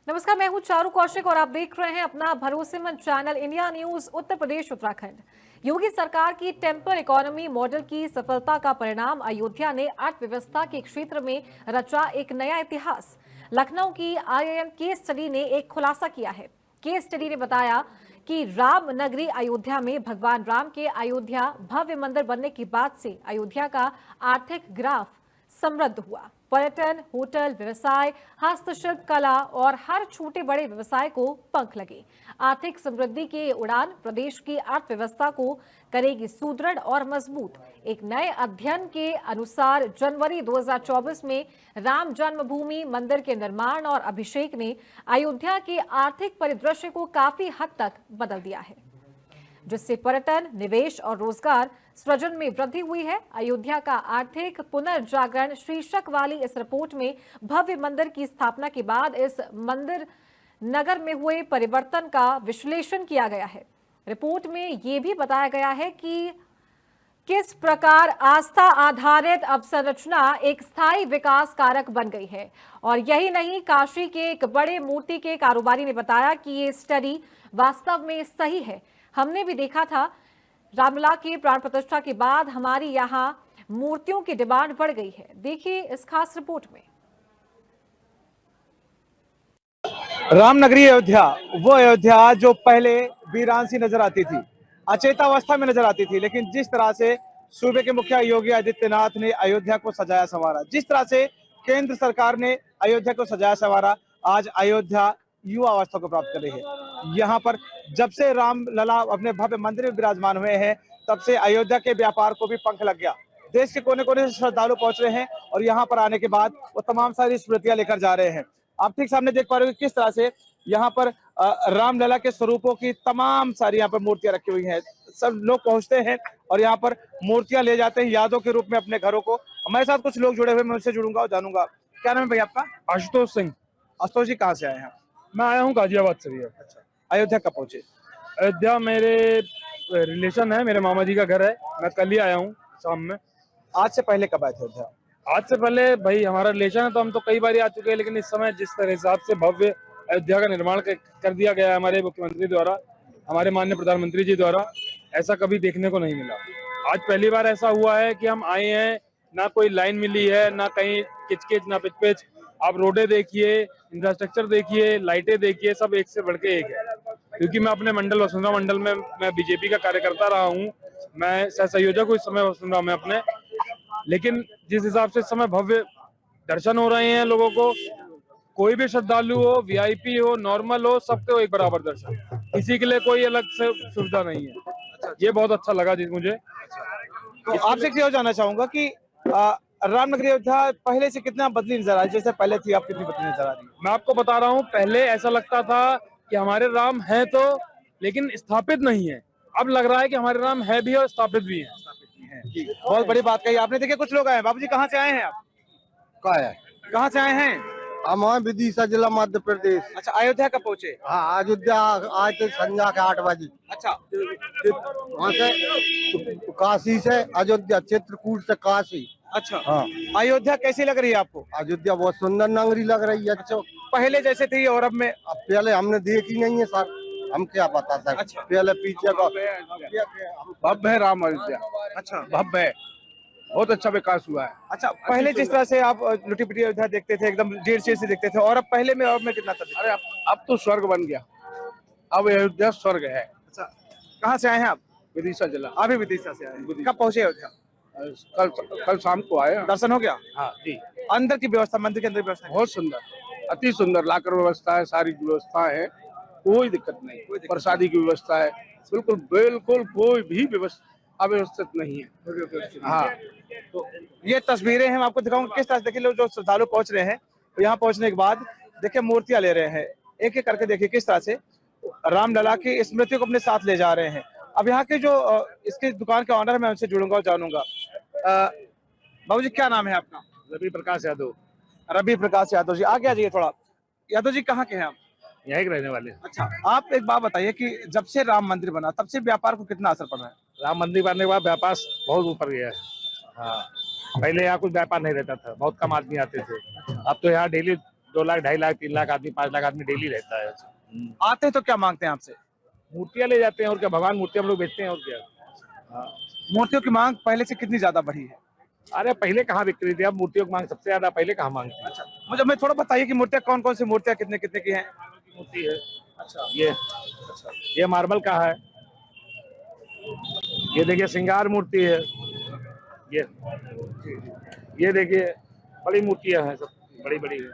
नमस्कार, मैं हूं चारू कौशिक और आप देख रहे हैं अपना भरोसेमंद channel India news Uttar Pradesh Uttarakhand. योगी सरकार की टेम्पल इकोनॉमी मॉडल की सफलता का परिणाम अयोध्या ने अर्थव्यवस्था के क्षेत्र में रचा एक नया इतिहास। लखनऊ की IIM केस स्टडी ने एक खुलासा किया है। केस स्टडी ने बताया कि राम नगरी अयोध्या में भगवान राम के अयोध्या भव्य मंदिर बनने के बाद से अयोध्या का आर्थिक ग्राफ समृद्ध हुआ। पर्यटन, होटल व्यवसाय, हस्तशिल्प कला और हर छोटे बड़े व्यवसाय को पंख लगे। आर्थिक समृद्धि की उड़ान प्रदेश की अर्थव्यवस्था को करेगी सुदृढ़ और मजबूत। एक नए अध्ययन के अनुसार जनवरी 2024 में राम जन्मभूमि मंदिर के निर्माण और अभिषेक ने अयोध्या के आर्थिक परिदृश्य को काफी हद तक बदल दिया है, जिससे पर्यटन, निवेश और रोजगार सृजन में वृद्धि हुई है। अयोध्या का आर्थिक पुनर्जागरण शीर्षक वाली इस रिपोर्ट में भव्य मंदिर की स्थापना के बाद इस मंदिर नगर में हुए परिवर्तन का विश्लेषण किया गया है। रिपोर्ट में यह भी बताया गया है कि किस प्रकार आस्था आधारित अवसंरचना एक स्थायी विकास कारक बन गई है। और यही नहीं, काशी के एक बड़े मूर्ति के कारोबारी ने बताया कि ये स्टडी वास्तव में सही है। हमने भी देखा था, रामलला की प्राण प्रतिष्ठा के बाद हमारी यहाँ मूर्तियों की डिमांड बढ़ गई है। देखिए इस खास रिपोर्ट में। रामनगरी अयोध्या, वो अयोध्या जो पहले वीरान सी नजर आती थी, अचेतावस्था में नजर आती थी, लेकिन जिस तरह से सूबे के मुखिया योगी आदित्यनाथ ने अयोध्या को सजाया संवारा, जिस तरह से केंद्र सरकार ने अयोध्या को सजाया संवारा, आज अयोध्या युवा अवस्था को प्राप्त कर रही है। यहाँ पर जब से रामलला अपने भव्य मंदिर में विराजमान हुए हैं, तब से अयोध्या के व्यापार को भी पंख लग गया। देश के कोने कोने से श्रद्धालु पहुंच रहे हैं और यहाँ पर आने के बाद वो तमाम सारी स्मृतियां लेकर जा रहे हैं। आप ठीक सामने देख पा रहे हो किस तरह से यहाँ पर रामलला के स्वरूपों की तमाम सारी यहाँ पर मूर्तियां रखी हुई हैं। सब लोग पहुंचते हैं और यहाँ पर मूर्तियां ले जाते हैं यादों के रूप में अपने घरों को। हमारे साथ कुछ लोग जुड़े हुए, मैं उनसे जुड़ूंगा और जानूंगा। क्या नाम है भैया आपका? आशुतोष सिंह। आशुतोष जी, कहाँ से आए हैं आप? मैं आया हूँ गाजियाबाद से भैया। अच्छा, अयोध्या कब पहुंचे? अयोध्या मेरे रिलेशन है, मेरे मामा जी का घर है। मैं कल ही आया हूँ शाम में। आज से पहले कब आए थे अयोध्या? आज से पहले भाई हमारा रिलेशन है तो हम तो कई बार आ चुके हैं, लेकिन इस समय जिस तरह हिसाब से भव्य अयोध्या का निर्माण कर दिया गया है हमारे मुख्यमंत्री द्वारा, हमारे माननीय प्रधानमंत्री जी द्वारा, ऐसा कभी देखने को नहीं मिला। आज पहली बार ऐसा हुआ है कि हम आए हैं, ना कोई लाइन मिली है, ना कहीं किचकिच, ना पिच। आप रोडें देखिए, इंफ्रास्ट्रक्चर देखिए, लाइटें देखिए, सब एक से बढ़ के एक है। क्योंकि मैं अपने मंडल वसुंधरा मंडल में मैं बीजेपी का कार्यकर्ता रहा हूँ, मैं सह संयोजक हूँ इस समय वसुंधरा में अपने। लेकिन जिस हिसाब से इस समय भव्य दर्शन हो रहे हैं लोगों को, कोई भी श्रद्धालु हो, VIP हो, नॉर्मल हो, सबको एक बराबर दर्शन, किसी के लिए कोई अलग से सुविधा नहीं है। ये बहुत अच्छा लगा जी मुझे। तो आपसे क्लियर जानना चाहूंगा कि रामनगरी अयोध्या पहले से कितना बदली नजर आ रही है? जैसे पहले थी, आप कितनी बदली नजर आ रही है? मैं आपको बता रहा हूँ, पहले ऐसा लगता था कि हमारे राम हैं तो, लेकिन स्थापित नहीं है। अब लग रहा है कि हमारे राम है भी और स्थापित भी है। बहुत बड़ी बात कही आपने। देखिए कुछ लोग आए हैं। बाबूजी, कहाँ से आए हैं आप? कहाँ से आए हैं? हम विदिशा जिला मध्य प्रदेश। अच्छा, अयोध्या कब पहुंचे? हाँ, अयोध्या आज तो संध्या के 8 बजे। अच्छा, वहाँ से काशी से अयोध्या, चित्रकूट से काशी। अच्छा। हाँ, अयोध्या कैसी लग रही है आपको? अयोध्या बहुत सुंदर नगरी लग रही है। अच्छा, पहले जैसे थी और अब में? अब पहले हमने देखी नहीं है सर, हम क्या बता सकते। अच्छा। पहले पीछे का भव्य है राम अयोध्या। अच्छा, भव्य है, बहुत अच्छा विकास हुआ है। अच्छा। पहले जिस तरह से आप लुटी पिटी अयोध्या देखते थे, एकदम डेढ़ से देखते थे, और अब पहले में और में कितना था? अरे अब तो स्वर्ग बन गया, अब अयोध्या स्वर्ग है। अच्छा, कहाँ से आए हैं आप? विदिशा जिला। अभी विदिशा से आए हैं। कब पहुंचे अयोध्या? कल शाम को आए। दर्शन हो गया? हाँ जी, अंदर की व्यवस्था, मंदिर के अंदर की व्यवस्था? बहुत सुंदर, अति सुंदर लाकर व्यवस्था है, सारी व्यवस्था है, कोई दिक्कत नहीं। प्रसादी की व्यवस्था है, बिल्कुल बिल्कुल कोई भी व्यवस्था अव्यवस्थित नहीं है। हाँ, तो ये तस्वीरें हम आपको दिखाऊंगा किस तरह से। देखिए लोग जो श्रद्धालु पहुंच रहे हैं, तो यहाँ पहुंचने के बाद देखिए मूर्तियां ले रहे हैं, एक एक करके देखिए किस तरह से रामलला की स्मृति को अपने साथ ले जा रहे हैं। अब यहाँ के जो इसकी दुकान के ऑनर है, मैं उनसे जुड़ूंगा और जानूंगा। बाबूजी, क्या नाम है आपका? रवि प्रकाश यादव। रवि प्रकाश यादव जी, आगे आ जाइए थोड़ा। यादव जी, कहाँ के हैं आप? यहीं के रहने वाले। अच्छा, आप एक बात बताइए कि जब से राम मंदिर बना तब से व्यापार को कितना असर पड़ रहा है? राम मंदिर बनने के बाद व्यापार बहुत ऊपर गया है। हाँ, पहले यहाँ कुछ व्यापार नहीं रहता था, बहुत कम आदमी आते थे। अब तो यहाँ डेली 2 लाख 2.5 लाख 3 लाख आदमी 5 लाख आदमी डेली रहता है। आते हैं तो क्या मांगते हैं आपसे? मूर्तियां ले जाते हैं और क्या, भगवान मूर्तियां हम लोग बेचते हैं और क्या। हाँ। मूर्तियों की मांग पहले से कितनी ज्यादा बढ़ी है? अरे पहले कहाँ बिक रही थी, अब मूर्तियों की मांग सबसे ज्यादा, पहले कहाँ मांगती है। मुझे मैं थोड़ा बताइए कि मूर्तियां कौन कौन सी मूर्तियां कितने कितने की हैं? मूर्ति है। अच्छा ये मार्बल का है। ये देखिए श्रृंगार मूर्ति है। ये देखिए बड़ी मूर्तियां हैं, सब बड़ी बड़ी है।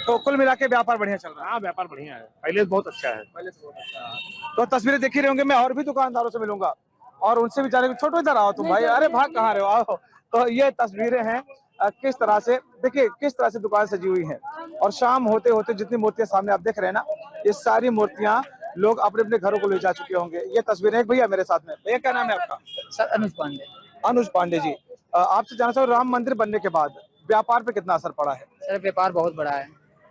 तो कुल मिला के व्यापार बढ़िया चल रहा है। हाँ व्यापार बढ़िया है, पहले से बहुत अच्छा है। तो तस्वीरें देख ही रहे होंगे, मैं और भी दुकानदारों से मिलूंगा और उनसे भी जानेंगे। छोटो इधर आओ तुम भाई, अरे भाग कहाँ रहे हो, आओ। तो ये तस्वीरें हैं किस तरह से, देखिए किस तरह से दुकान सजी हुई है। और शाम होते होते जितनी मूर्तियां सामने आप देख रहे हैं ना, ये सारी मूर्तियां लोग अपने अपने घरों को ले जा चुके होंगे। ये तस्वीरें, एक भैया मेरे साथ में, भैया क्या नाम है आपका? सर अनुज पांडे। अनुज पांडे जी, आपसे जानना चाहूँ, राम मंदिर बनने के बाद व्यापार पे कितना असर पड़ा है? सर व्यापार बहुत बड़ा है।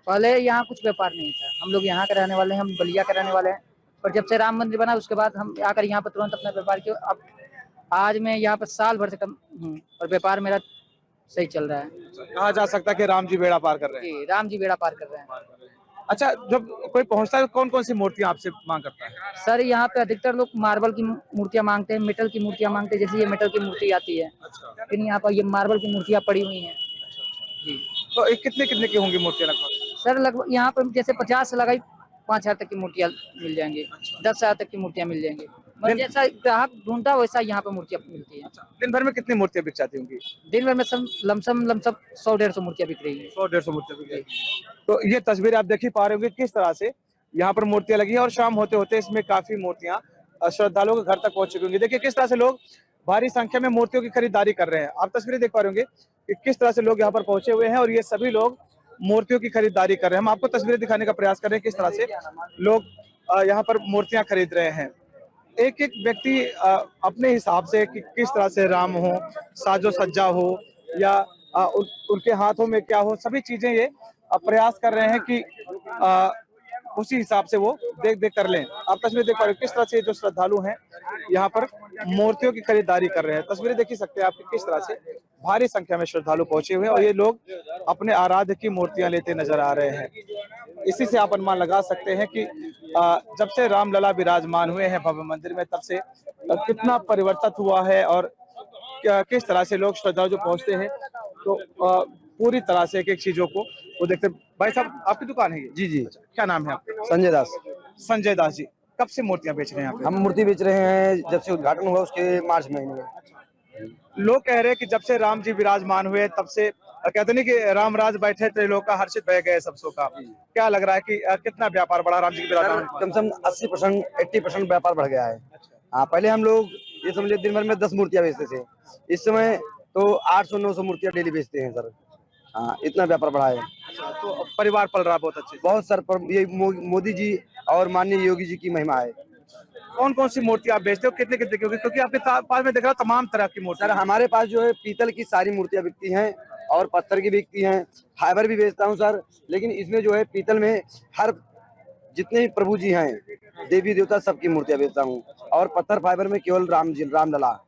पहले यहाँ कुछ व्यापार नहीं था, हम लोग यहाँ के रहने वाले हैं, हम बलिया के रहने वाले हैं। पर जब से राम मंदिर बना उसके बाद हम आकर यहाँ पर तुरंत अपना व्यापार किया। अब आज मैं यहाँ पर साल भर से कम हूँ और व्यापार मेरा सही चल रहा है। कहा जा सकता है कि राम जी बेड़ा पार कर रहे हैं। जी राम जी बेड़ा पार कर रहे हैं। अच्छा, जब कोई पहुंचता है कौन कौन सी मूर्तियां आपसे मांग करता है? सर यहाँ पे अधिकतर लोग मार्बल की मूर्तियाँ मांगते हैं, मेटल की मूर्तियाँ मांगते हैं। जैसे ये मेटल की मूर्ति आती है, लेकिन यहाँ पर ये मार्बल की मूर्तियाँ पड़ी हुई हैं। जी तो एक कितने कितने की होंगी मूर्तियां लगभग? सर लगभग यहाँ पर जैसे 50 से लगाई 5,000 तक की मूर्तियाँ मिल जाएंगी, 10,000 तक की मूर्तियाँ मिल जाएंगी। मतलब जैसा ग्राहक ढूंढता है वैसा यहाँ पे मूर्तियाँ मिलती है। दिन भर में कितनी मूर्तियां बिक जाती होंगी? दिन भर में सब लमसम 100-150 मूर्तियाँ बिक रही है। 100-150 मूर्तियां बिक जाती हैं। तो ये तस्वीर आप देख ही पा रहे होंगे किस तरह से यहाँ पर मूर्तियां लगी है और शाम होते होते इसमें काफी मूर्तियां श्रद्धालुओं के घर तक पहुंच चुकी होंगी। देखिए किस तरह से लोग भारी संख्या में मूर्तियों की खरीदारी कर रहे हैं। आप तस्वीरें देख पा रहे होंगे कि किस तरह से लोग यहाँ पर पहुंचे हुए हैं और ये सभी लोग मूर्तियों की खरीदारी कर रहे हैं। हम आपको तस्वीरें दिखाने का प्रयास कर रहे हैं किस तरह से लोग यहाँ पर मूर्तियां खरीद रहे हैं। एक एक व्यक्ति अपने हिसाब से कि किस तरह से राम हो, साजो सज्जा हो या उनके हाथों में क्या हो, सभी चीजें ये प्रयास कर रहे हैं कि उसी हिसाब से वो देख देख कर लें। आप तस्वीरें देख पा रहे हो किस तरह से जो श्रद्धालु हैं यहाँ पर मूर्तियों की खरीदारी कर रहे हैं। तस्वीरें देख ही सकते हैं आप किस तरह से भारी संख्या में श्रद्धालु पहुंचे हुए हैं और ये लोग अपने आराध्य की मूर्तियां लेते नजर आ रहे हैं। इसी से आप अनुमान लगा सकते हैं कि जब से रामलला विराजमान हुए हैं भव्य मंदिर में, तब से कितना परिवर्तन हुआ है और किस तरह से लोग श्रद्धालु जो पहुंचते हैं तो पूरी तरह से एक एक चीजों को वो देखते। भाई साहब, आपकी दुकान है ये? जी जी। क्या नाम है आपका? संजय दास। संजय दास जी, कब से मूर्तियां बेच रहे हैं आप? हम मूर्ति बेच रहे हैं जब से उद्घाटन हुआ उसके मार्च महीने में। लोग कह रहे हैं कि जब से राम जी विराजमान हुए तब से कहते नहीं कि राम राज बैठे त्रैलोक का हर्षित बह गए सब सो का। क्या लग रहा है कि कितना व्यापार बढ़ा राम जी के विराजमान? कम से कम 80% 80% व्यापार बढ़ गया है। हाँ, पहले हम लोग ये समझ दिन भर में 10 मूर्तियां बेचते थे, इस समय तो 800-900 मूर्तियां डेली बेचते हैं सर। हाँ, इतना व्यापार बढ़ा है। तो परिवार पल रहा बहुत अच्छे से। बहुत सर, पर ये मोदी जी और माननीय योगी जी की महिमा है। कौन कौन सी मूर्ति आप बेचते हो, कितने कितने की? क्योंकि आपके पास में देख रहा हूं तमाम तरह की मूर्ति। सर हमारे पास जो है पीतल की सारी मूर्तियां बिकती हैं और पत्थर की बिकती हैं, फाइबर भी बेचता हूं सर। लेकिन इसमें जो है पीतल में हर जितने भी प्रभु जी हैं देवी देवता सबकी मूर्तियां बेचता हूं और पत्थर फाइबर में केवल राम जी, रामलला।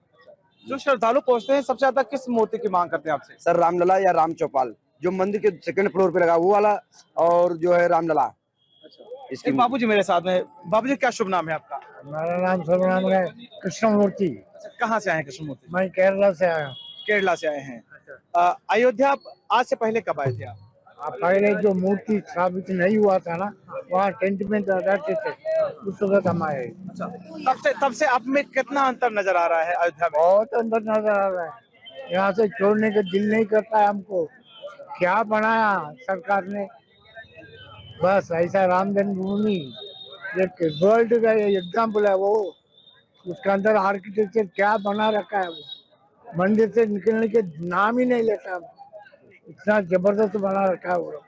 जो श्रद्धालु पहुंचते हैं सबसे ज्यादा किस मूर्ति की मांग करते हैं आपसे? सर रामलला या राम चौपाल जो मंदिर के सेकंड फ्लोर पे लगा वो वाला, और जो है रामलला। इसके बाबूजी मेरे साथ में। बाबूजी, क्या शुभ नाम है आपका? मेरा नाम सर्वनाम है कृष्णमूर्ति। कहाँ से आए हैं कृष्णमूर्ति? मैं केरला से आया हूँ। केरला से आए हैं। अयोध्या आज से पहले कब आए थे आप? पहले जो मूर्ति स्थापित नहीं हुआ था ना, वहाँ टेंट में रहते थे, उस वक्त हम आए। तब से आप में कितना अंतर नजर आ रहा है अयोध्या में? बहुत अंदर नजर आ रहा है, यहाँ से छोड़ने का दिल नहीं करता है हमको। क्या बनाया सरकार ने, बस ऐसा राम जन्मभूमि एक वर्ल्ड का एग्जाम्पल है वो। उसके अंदर आर्किटेक्चर क्या बना रखा है, वो मंदिर से निकलने के नाम ही नहीं लेता, इतना जबरदस्त बना रखा है वो।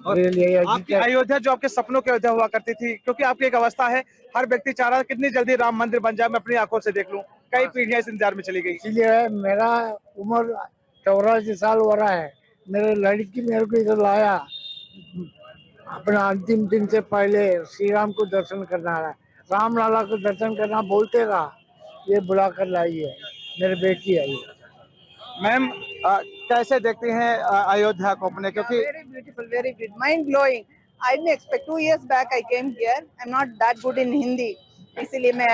आपकी अयोध्या जो आपके सपनों की अयोध्या हुआ करती थी, क्योंकि आपकी एक अवस्था है, हर व्यक्ति चाह रहा है कितनी जल्दी राम मंदिर बन जाए, मैं अपनी आंखों से देख लूं। कई पीढ़ियां इस इंतजार में चली गई। इसीलिए मेरा उम्र 84 साल हो रहा है। मेरे लड़की मेरे को इधर लाया, अपना अंतिम दिन से पहले श्री राम को दर्शन करना है, राम लाला को दर्शन करना बोलते रहा, ये बुला कर लाई है, मेरे बेटी आई। मैम कैसे देखती हैं अयोध्या को अपने, क्योंकि Very beautiful, very good, mind blowing. I didn't expect. 2 years back I came here. I'm not that good in Hindi, इसीलिए मैं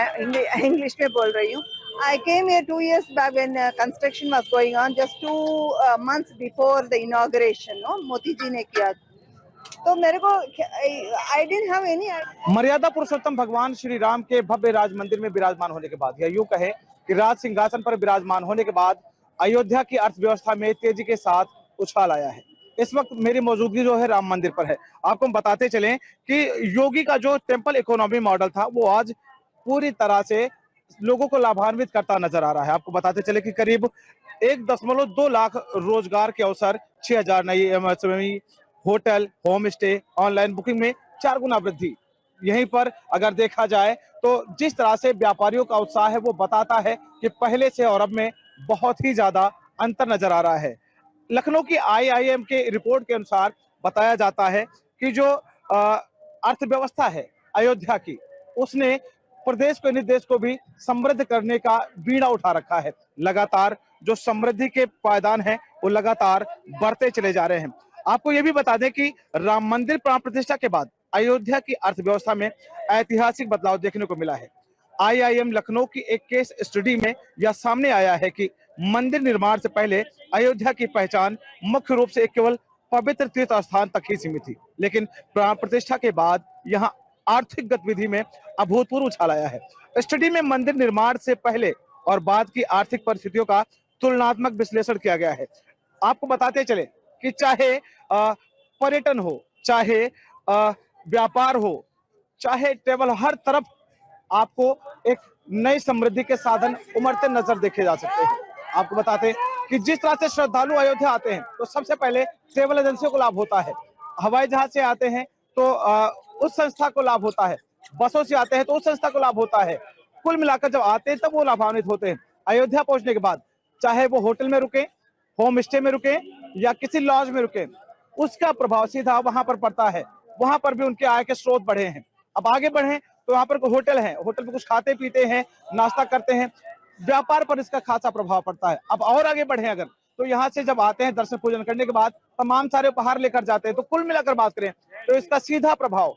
इंग्लिश में बोल रही हूँ. I came here 2 years back when construction was going on, just 2 months before the inauguration. No, Modi ji ने किया. तो मेरे को I didn't have any idea. मर्यादा पुरुषोत्तम भगवान श्री राम के भव्य राज मंदिर में विराजमान होने के बाद, या यूं कहे कि राज सिंहासन पर विराजमान होने के बाद अयोध्या की अर्थव्यवस्था में तेजी के साथ उछाल आया है। इस वक्त मेरी मौजूदगी जो है राम मंदिर पर है। आपको हम बताते चलें कि योगी का जो टेम्पल इकोनॉमी मॉडल था वो आज पूरी तरह से लोगों को लाभान्वित करता नजर आ रहा है। आपको बताते चले कि करीब 1.2 लाख रोजगार के अवसर, 6000 नई MSME, hotel, home stay, online booking में 4 गुना वृद्धि। यहीं पर अगर देखा जाए तो जिस तरह से व्यापारियों का उत्साह है वो बताता है कि पहले से और अब में बहुत ही ज्यादा अंतर नजर आ रहा है। लखनऊ की आईआईएम के रिपोर्ट के अनुसार बताया जाता है कि जो अर्थव्यवस्था है अयोध्या की, उसने प्रदेश को, निदेश को भी समृद्ध करने का बीड़ा उठा रखा है। लगातार जो समृद्धि के पायदान हैं वो लगातार बढ़ते चले जा रहे हैं। आपको ये भी बता दें कि राम मंदिर प्राण प्रतिष्ठा के बाद अयोध्या की अर्थव्यवस्था में ऐतिहासिक बदलाव देखने को मिला है। आईआईएम लखनऊ की एक केस स्टडी में यह सामने आया है कि मंदिर निर्माण से पहले अयोध्या की पहचान मुख्य रूप से एक केवल पवित्र तीर्थ स्थान तक ही सीमित थी, लेकिन प्राण प्रतिष्ठा के बाद यहाँ आर्थिक गतिविधि में अभूतपूर्व उछाल आया है। स्टडी में मंदिर निर्माण से पहले और बाद की आर्थिक परिस्थितियों का तुलनात्मक विश्लेषण किया गया है। आपको बताते चले कि चाहे पर्यटन हो, चाहे व्यापार हो, चाहे ट्रेवल, हर तरफ आपको एक नई समृद्धि के साधन उमड़ते नजर देखे जा सकते हैं। आपको बताते कि जिस तरह से श्रद्धालु अयोध्या आते हैं तो सबसे पहले ट्रेवल एजेंसियों को लाभ होता है, हवाई जहाज से आते हैं तो उस संस्था को लाभ होता है, बसों से आते हैं तो उस संस्था को लाभ होता है। कुल मिलाकर जब आते हैं तब वो लाभान्वित होते हैं। अयोध्या पहुंचने के बाद चाहे वो होटल में रुके, होम स्टे में रुके या किसी लॉज में रुके, उसका प्रभाव सीधा वहां पर पड़ता है। वहां पर भी उनके आय के स्रोत बढ़े हैं। अब आगे बढ़े तो यहाँ पर होटल है, होटल में कुछ खाते पीते हैं, नाश्ता करते हैं, व्यापार पर इसका खासा प्रभाव पड़ता है। अब और आगे बढ़े अगर तो यहाँ से जब आते हैं दर्शन पूजन करने के बाद तमाम सारे उपहार लेकर जाते हैं। तो कुल मिलाकर बात करें तो इसका सीधा प्रभाव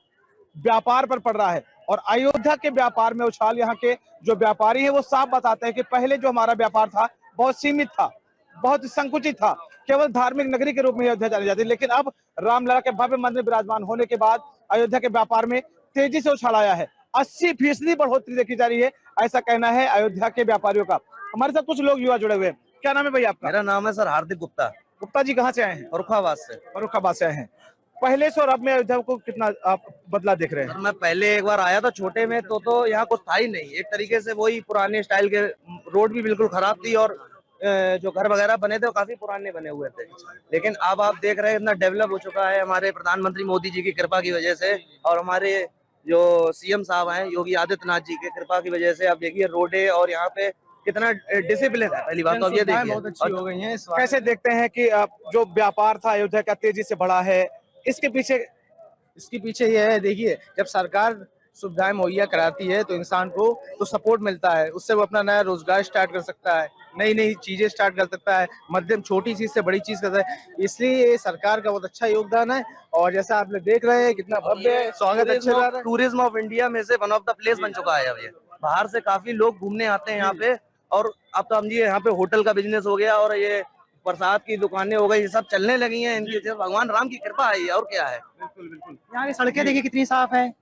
व्यापार पर पड़ रहा है। और अयोध्या के व्यापार में उछाल यहाँ के जो व्यापारी है वो साफ बताते हैं कि पहले जो हमारा व्यापार था बहुत सीमित था, बहुत संकुचित था, केवल धार्मिक नगरी के रूप में अयोध्या जानी जाती, लेकिन अब रामलला के भव्य मंदिर विराजमान होने के बाद अयोध्या के व्यापार में तेजी से उछाल आया है। 80% बढ़ोतरी देखी जा रही है, ऐसा कहना है अयोध्या के व्यापारियों का। हमारे साथ कुछ लोग युवा जुड़े हुए हैं। क्या नाम है भैया आपका? मेरा नाम है सर हार्दिक गुप्ता। गुप्ता जी कहाँ से आए हैं? फर्रुखाबाद से। फर्रुखाबाद से आए हैं। पहले से और अब में अयोध्या को कितना आप बदला देख रहे हैं? सर मैं पहले एक बार आया था छोटे में तो यहाँ कुछ था ही नहीं, एक तरीके से वही पुराने स्टाइल के, रोड भी बिल्कुल खराब थी और जो घर वगैरह बने थे वो काफी पुराने बने हुए थे। लेकिन अब आप देख रहे हैं इतना डेवलप हो चुका है हमारे प्रधानमंत्री मोदी जी की कृपा की वजह से, और हमारे जो सीएम साहब हैं योगी आदित्यनाथ जी की कृपा की वजह से। अब देखिए रोडे और यहाँ पे कितना डिसिप्लिन है। पहली बात तो अब ये देखिए बहुत अच्छी हो गई है। कैसे देखते हैं कि जो व्यापार था अयोध्या का तेजी से बढ़ा है, इसके पीछे ये है, देखिए जब सरकार सुविधाएं मुहैया कराती है तो इंसान को तो सपोर्ट मिलता है, उससे वो अपना नया रोजगार स्टार्ट कर सकता है, नई नई चीजें स्टार्ट कर सकता है, मध्यम छोटी चीज से बड़ी चीज कर सकता है। इसलिए ये सरकार का बहुत अच्छा योगदान है। और जैसा आप लोग देख रहे हैं कितना भव्य स्वागत अच्छा रहा है। टूरिज्म ऑफ इंडिया में से वन ऑफ द प्लेस बन चुका है अब ये। बाहर से काफी लोग घूमने आते हैं यहाँ पे, और अब तो समझिए यहाँ पे होटल का बिजनेस हो गया और ये प्रसाद की दुकानें हो गई, ये सब चलने लगी हैं। इनकी भगवान राम की कृपा है और क्या है। बिल्कुल बिल्कुल। यहाँ की सड़कें देखिए कितनी साफ है,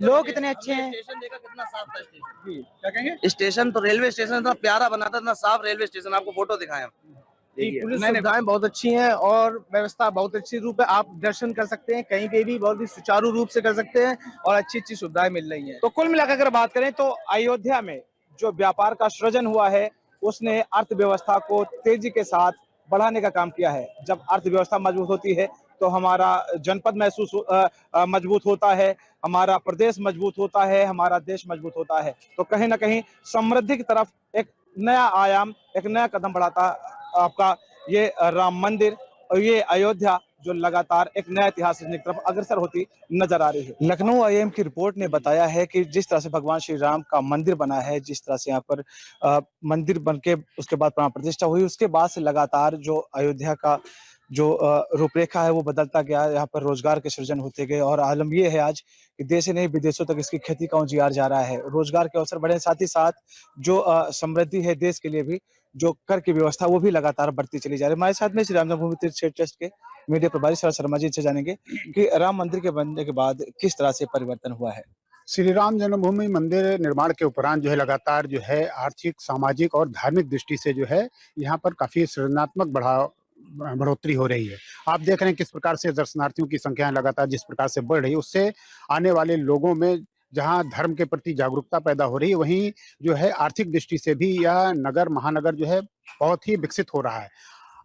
लोग कितने अच्छे हैं। स्टेशन देखा कितना साफ था स्टेशन। क्या कहेंगे? स्टेशन तो रेलवे स्टेशन इतना प्यारा बना था, इतना साफ रेलवे स्टेशन, आपको फोटो दिखाएं। पुलिस सुविधाएं बहुत अच्छी हैं और व्यवस्था बहुत अच्छी रूप है। आप दर्शन कर सकते हैं कहीं पे भी बहुत ही सुचारू रूप से कर सकते हैं और अच्छी अच्छी सुविधाएं मिल रही हैं। तो कुल मिलाकर अगर बात करें तो अयोध्या में जो व्यापार का सृजन हुआ है उसने अर्थव्यवस्था को तेजी के साथ बढ़ाने का काम किया है। जब अर्थव्यवस्था मजबूत होती है तो हमारा जनपद मजबूत होता है, हमारा प्रदेश मजबूत होता है, हमारा देश मजबूत होता है। तो कहीं ना कहीं समृद्धि की तरफ एक नया आयाम, एक नया कदम बढ़ाता आपका ये राम मंदिर और ये अयोध्या जो लगातार एक नया इतिहास रचने की तरफ अग्रसर होती नजर आ रही है। लखनऊ आईएम की रिपोर्ट ने बताया है कि जिस तरह से भगवान श्री राम का मंदिर बना है, जिस तरह से यहाँ पर मंदिर बन के उसके बाद प्राण प्रतिष्ठा हुई, उसके बाद से लगातार जो अयोध्या का जो रूपरेखा है वो बदलता गया। यहाँ पर रोजगार के सृजन होते गए और आलम ये है आज कि देश ही नहीं विदेशों तक इसकी खेती का उजियार जा रहा है। रोजगार के अवसर बढ़े, साथ ही साथ जो समृद्धि है देश के लिए भी, जो कर की व्यवस्था वो भी लगातार बढ़ती चली जा रही है। हमारे साथ में श्री राम जन्मभूमि तीर्थ क्षेत्र ट्रस्ट के मीडिया प्रभारी शरद शर्मा जी से जानेंगे कि राम मंदिर के बनने के बाद किस तरह से परिवर्तन हुआ है। श्री राम जन्मभूमि मंदिर निर्माण के उपरांत जो है लगातार जो है आर्थिक, सामाजिक और धार्मिक दृष्टि से जो है यहाँ पर काफी सृजनात्मक बढ़ोतरी हो रही है। आप देख रहे हैं किस प्रकार से दर्शनार्थियों की संख्या लगातार जिस प्रकार से बढ़ रही है, उससे आने वाले लोगों में जहां धर्म के प्रति जागरूकता पैदा हो रही है, वहीं जो है आर्थिक दृष्टि से भी यह नगर, महानगर जो है बहुत ही विकसित हो रहा है।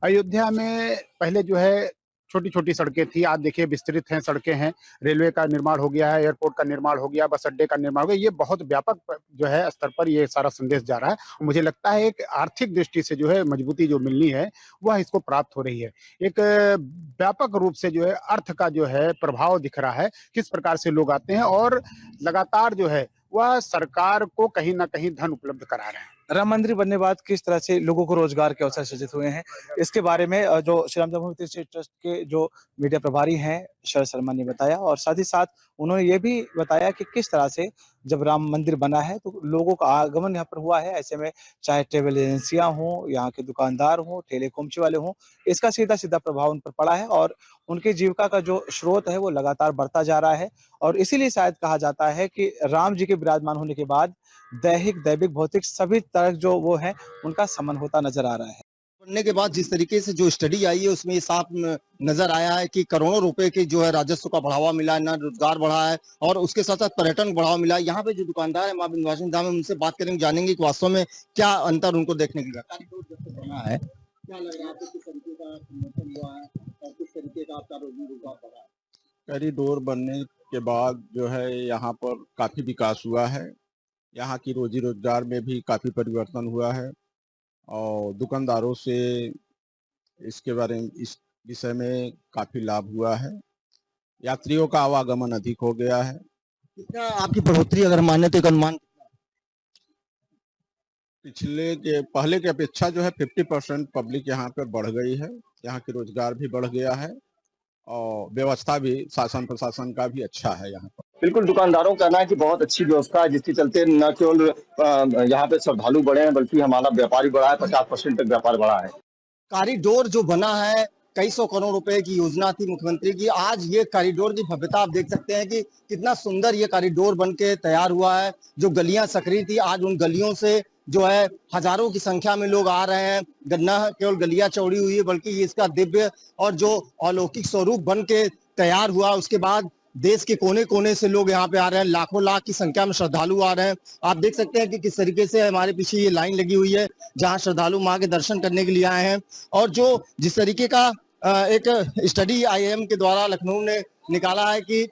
अयोध्या में पहले जो है छोटी छोटी सड़कें थी, आज देखिए विस्तृत हैं सड़कें हैं, रेलवे का निर्माण हो गया है, एयरपोर्ट का निर्माण हो गया, बस अड्डे का निर्माण हो गया। ये बहुत व्यापक जो है स्तर पर ये सारा संदेश जा रहा है। मुझे लगता है एक आर्थिक दृष्टि से जो है मजबूती जो मिलनी है वह इसको प्राप्त हो रही है। एक व्यापक रूप से जो है अर्थ का जो है प्रभाव दिख रहा है, किस प्रकार से लोग आते हैं और लगातार जो है वह सरकार को कहीं ना कहीं धन उपलब्ध करा रहे हैं। राम मंदिर बनने के बाद किस तरह से लोगों को रोजगार के अवसर सृजित हुए हैं, इसके बारे में जो श्री राम जन्मभूमि तीर्थ ट्रस्ट के जो मीडिया प्रभारी हैं शरद शर्मा ने बताया, और साथ ही साथ उन्होंने ये भी बताया कि किस तरह से जब राम मंदिर बना है तो लोगों का आगमन यहाँ पर हुआ है। ऐसे में चाहे ट्रेवल एजेंसियां हों, यहाँ के दुकानदार हों, ठेले खोमचे वाले हों, इसका सीधा सीधा प्रभाव उन पर पड़ा है और उनकी जीविका का जो स्रोत है वो लगातार बढ़ता जा रहा है। और इसीलिए शायद कहा जाता है कि राम जी के विराजमान होने के बाद दैहिक, दैविक, भौतिक सभी तरह जो वो है उनका समन होता नजर आ रहा है। बनने के बाद जिस तरीके से जो स्टडी आई है उसमें ये साफ नजर आया है कि करोड़ों रुपए के जो है राजस्व का बढ़ावा मिला है, ना रोजगार बढ़ा है और उसके साथ साथ पर्यटन को बढ़ावा मिला है। यहाँ पे जो दुकानदार है मां विंध्यवासिनी धाम, उनसे बात करेंगे, जानेंगे कि वास्तव में क्या अंतर उनको देखने को मिला है। क्या लग रहा है आपको, किस तरीके का परिवर्तन हुआ है और किस तरीके का आपका रोजगार बढ़ा है? कॉरिडोर बनने के बाद जो है यहाँ पर काफी विकास हुआ है, यहाँ की रोजी रोजगार में भी काफी परिवर्तन हुआ है और दुकानदारों से इसके बारे में, इस विषय में काफी लाभ हुआ है। यात्रियों का आवागमन अधिक हो गया है। कितना आपकी बढ़ोतरी अगर माने तो एक अनुमान पहले की अपेक्षा जो है 50% पब्लिक यहाँ पर बढ़ गई है। यहाँ की रोजगार भी बढ़ गया है और व्यवस्था भी शासन प्रशासन का भी अच्छा है यहाँ पर। बिल्कुल, दुकानदारों का कहना है कि बहुत अच्छी व्यवस्था है, जिसके चलते न केवल यहाँ पे श्रद्धालु बढ़े हैं बल्कि हमारा व्यापारी बढ़ा है, 50% तक व्यापार बढ़ा है। कॉरिडोर जो बना है, कई सौ करोड़ रुपए की योजना थी मुख्यमंत्री की। आज ये कॉरिडोर की भव्यता आप देख सकते हैं कि कितना सुंदर ये कॉरिडोर बन के तैयार हुआ है। जो गलियां सकरी थी, आज उन गलियों से जो है हजारों की संख्या में लोग आ रहे हैं। न केवल गलियां चौड़ी हुई है बल्कि ये इसका दिव्य और जो अलौकिक स्वरूप बन के तैयार हुआ, उसके बाद देश के कोने कोने से लोग यहाँ पे आ रहे हैं। लाखों लाख की संख्या में श्रद्धालु आ रहे हैं। आप देख सकते हैं कि किस तरीके से हमारे पीछे ये लाइन लगी हुई है जहाँ श्रद्धालु माँ के दर्शन करने के लिए आए हैं। और जो जिस तरीके का एक स्टडी आईएम के द्वारा लखनऊ ने निकाला है कि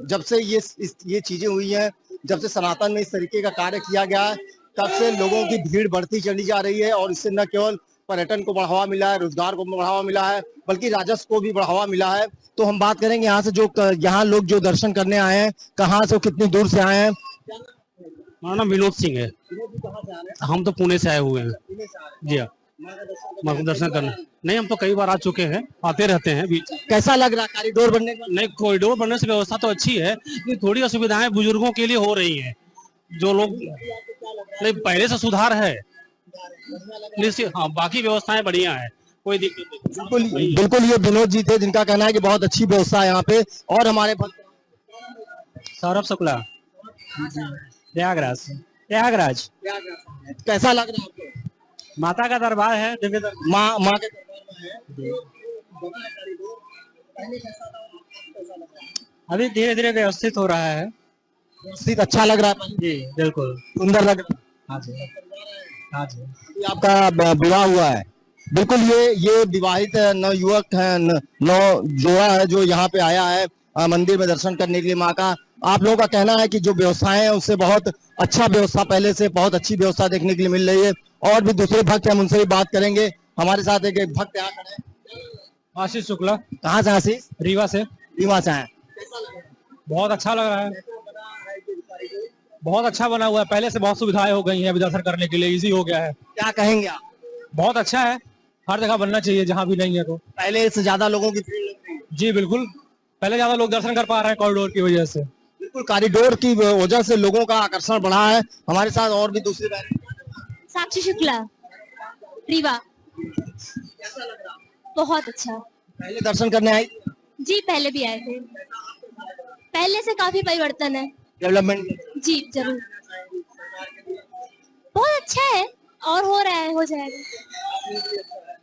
जब से ये चीजें हुई हैं, जब से सनातन में इस तरीके का कार्य किया गया है, तब से लोगों की भीड़ बढ़ती चली जा रही है और इससे न केवल पर्यटन को बढ़ावा मिला है, रोजगार को बढ़ावा मिला है, बल्कि राजस्व को भी बढ़ावा मिला है। तो हम बात करेंगे यहाँ से, जो यहाँ लोग जो दर्शन करने आए हैं, कहाँ से, कितनी दूर से आए हैं? हमारा नाम विनोद सिंह है। हम तो पुणे से आए हुए हैं। जी हाँ, दर्शन करने नहीं, हम तो कई बार आ चुके हैं, आते रहते हैं। कैसा लग रहा है कॉरिडोर बनने का? नहीं, कॉरिडोर बनने से व्यवस्था तो अच्छी है, लेकिन थोड़ी असुविधाएं बुजुर्गों के लिए हो रही हैं। जो लोग नहीं, पहले से सुधार है निश्चित। हाँ, बाकी व्यवस्थाएं बढ़िया है, कोई दिक्कत नहीं। बिल्कुल ये विनोद जी थे जिनका कहना है कि बहुत अच्छी व्यवस्था है यहाँ पे। और हमारे सौरभ शुक्ला, प्रयागराज। कैसा लग रहा है आपको? माता का दरबार है, माँ के अभी धीरे धीरे व्यवस्थित हो रहा है। व्यवस्थित अच्छा लग रहा है जी, बिल्कुल सुंदर लग रहा है। हाँ जी, हाँ जी। आपका विवाह हुआ है? बिल्कुल, ये विवाहित नव युवक है, नव जोड़ा है जो यहाँ पे आया है मंदिर में दर्शन करने के लिए माँ का। आप लोगों का कहना है कि जो व्यवस्थाएं हैं उससे बहुत अच्छा व्यवस्था, पहले से बहुत अच्छी व्यवस्था देखने के लिए मिल रही है। और भी दूसरे भक्त हम उनसे भी बात करेंगे। हमारे साथ एक भक्त यहाँ खड़े हैं। आशीष शुक्ला। कहाँ से आशीष? रीवा से। रीवा से आए। बहुत अच्छा लग रहा है, बहुत अच्छा बना हुआ है। पहले से बहुत सुविधाएं हो गई हैं दर्शन करने के लिए, इजी हो गया है। क्या कहेंगे आप? बहुत अच्छा है, हर जगह बनना चाहिए जहाँ भी नहीं है तो। पहले से ज्यादा लोगों की भीड़ लग रही है। जी बिल्कुल, पहले ज्यादा लोग दर्शन कर पा रहे हैं कॉरिडोर की वजह से। बिल्कुल, कॉरिडोर की वजह से लोगों का आकर्षण बढ़ा है। हमारे साथ और भी दूसरी साक्षी शुक्ला, रीवा। बहुत अच्छा। पहले दर्शन करने आई? जी पहले भी आए थे, पहले से काफी परिवर्तन है, डेवलपमेंट। जी जरूर, बहुत अच्छा है और हो रहा है, हो जाएगा।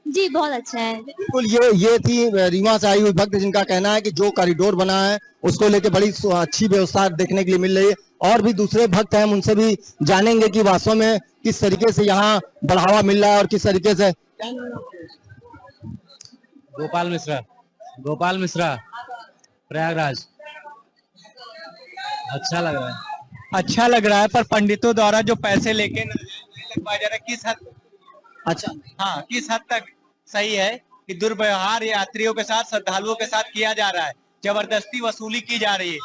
जी बहुत अच्छा है। बिल्कुल, ये थी रीवा से आई हुई भक्त जिनका कहना है कि जो कॉरिडोर बना है उसको लेके बड़ी अच्छी व्यवस्था देखने के लिए मिल रही है। और भी दूसरे भक्त हैं, उनसे भी जानेंगे कि वास्तव में किस तरीके से यहाँ बढ़ावा मिल रहा है और किस तरीके से। गोपाल मिश्रा। गोपाल मिश्रा, प्रयागराज। अच्छा लग रहा है। अच्छा लग रहा है, पर पंडितों द्वारा जो पैसे लेके लगवाया जा रहा है, किस हद अच्छा हाँ किस हद तक सही है कि दुर्व्यवहार यात्रियों के साथ, श्रद्धालुओं के साथ किया जा रहा है, जबरदस्ती वसूली की जा रही है।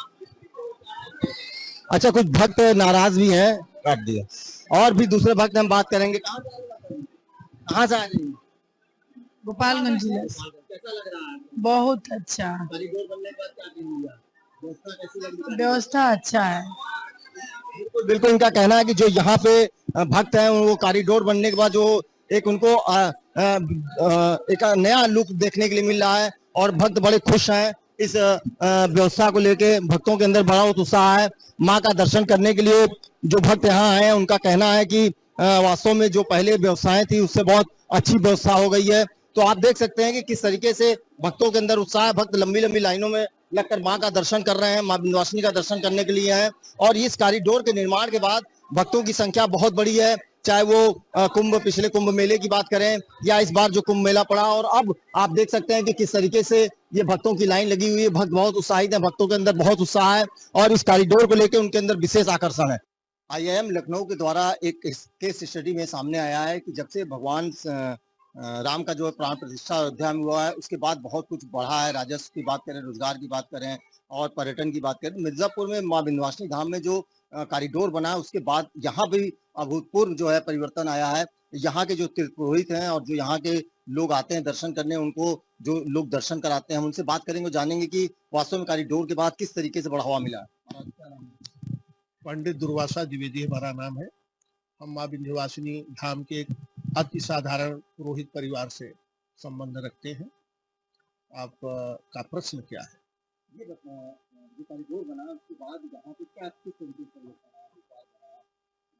अच्छा, कुछ भक्त नाराज भी हैं। काट दिया। और भी दूसरे भक्त हम बात करेंगे। कहाँ से आ रही हैं? गोपालगंज जिला से। कैसा लग रहा है? बहुत अच्छा। कॉरिडोर बनने के बाद क्या फील हुआ? व्यवस्था कैसी लग रही है? व्यवस्था अच्छा है। बिल्कुल बिल्कुल, इनका कहना है कि जो यहाँ पे भक्त हैं वो कॉरिडोर बनने के बाद जो एक उनको एक नया लुक देखने के लिए मिल रहा है और भक्त बड़े खुश हैं इस व्यवस्था को लेके। भक्तों के अंदर बड़ा उत्साह है माँ का दर्शन करने के लिए। जो भक्त यहाँ आए हैं उनका कहना है कि वास्तव में जो पहले व्यवस्थाएं थी उससे बहुत अच्छी व्यवस्था हो गई है। तो आप देख सकते हैं कि किस तरीके से भक्तों के अंदर उत्साह है। भक्त लंबी लंबी लाइनों में लगकर माँ का दर्शन कर रहे हैं, माँ विंध्यवासिनी का दर्शन करने के लिए हैं। और इस कॉरिडोर के निर्माण के बाद भक्तों की संख्या बहुत बड़ी है, चाहे वो कुंभ, पिछले कुंभ मेले की बात करें या इस बार जो कुंभ मेला पड़ा। और अब आप देख सकते हैं कि किस तरीके से ये भक्तों की लाइन लगी हुई है। भक्त बहुत उत्साहित है, भक्तों के अंदर बहुत उत्साह है और इस कॉरिडोर को लेकर उनके अंदर विशेष आकर्षण है। IIM लखनऊ के द्वारा एक केस स्टडी में सामने आया है कि जब से भगवान राम का जो प्राण प्रतिष्ठा अयोध्या में हुआ है उसके बाद बहुत कुछ बढ़ा है। राजस्व की बात करें, रोजगार की बात करें और पर्यटन की बात करें। मिर्जापुर में माँ विंध्यवासिनी धाम में जो कॉरिडोर बना है उसके बाद यहाँ भी अभूतपूर्व जो है परिवर्तन आया है। यहाँ के जो तीर्थ पुरोहित हैं और जो यहाँ के लोग आते हैं दर्शन करने, उनको जो लोग दर्शन कराते हैं हम उनसे बात करेंगे, जानेंगे कि वास्तव में कॉरिडोर के बाद किस तरीके से बढ़ावा मिला। पंडित दुर्वासा द्विवेदी हमारा नाम है। हम माँ विंध्यवासिनी धाम के एक अति साधारण पुरोहित परिवार से संबंध रखते हैं। आप का प्रश्न क्या है? ये जो कॉरिडोर बना उसके बाद यहाँ पे क्या किस तरीके से